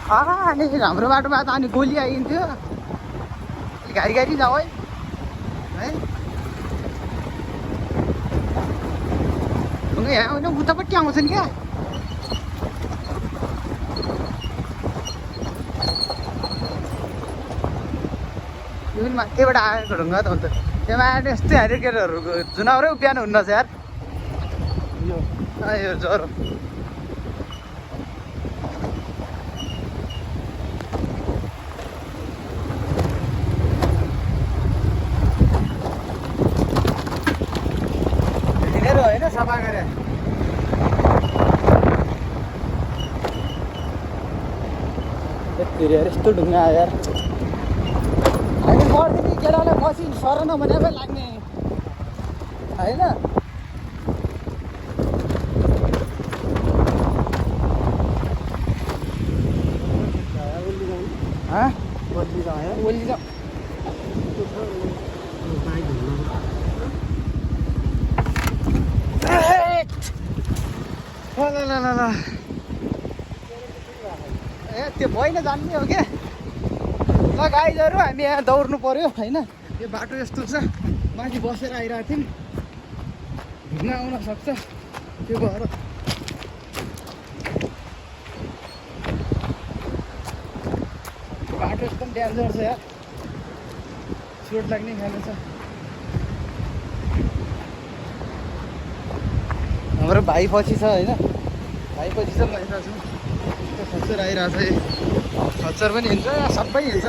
अनि हाम्रो बाटोमा त अनि गोली आइन्थ्यो। गाडी गाडी जाऊ है यहाँ होइन उतापट्टि आउँछन् क्या। यो पनि माथिबाट आएको ढुङ्गा त हुन्छ। त्यहाँ आएर यस्तै हाल्यो केटाहरूको जुनाउरै उभियान हुन्न छ यार। यो ज्वरो होइन सफा गरे यस्तो ढुङ्गा यार। हामी गर्दिने केटालाई मसिन सर नभनेकै लाग्ने होइन। ओली जाऊ ल ए त्यो भएन जान्ने हो क्या। ल गाइजहरू हामी यहाँ दौड्नु पर्यो होइन। यो बाटो यस्तो छ माथि बसेर आइरहेको थियौँ ढुङ्गा आउन सक्छ त्यो भएर बाटो एकदम डेन्जर छ यार। चोट लाग्ने खाले छ। हाम्रो भाइ पछि छ होइन। भाइ पछि छ महिना छु। खच्चर आइरहेको छ। खच्चर पनि हिँड्छ सबै हिँड्छ।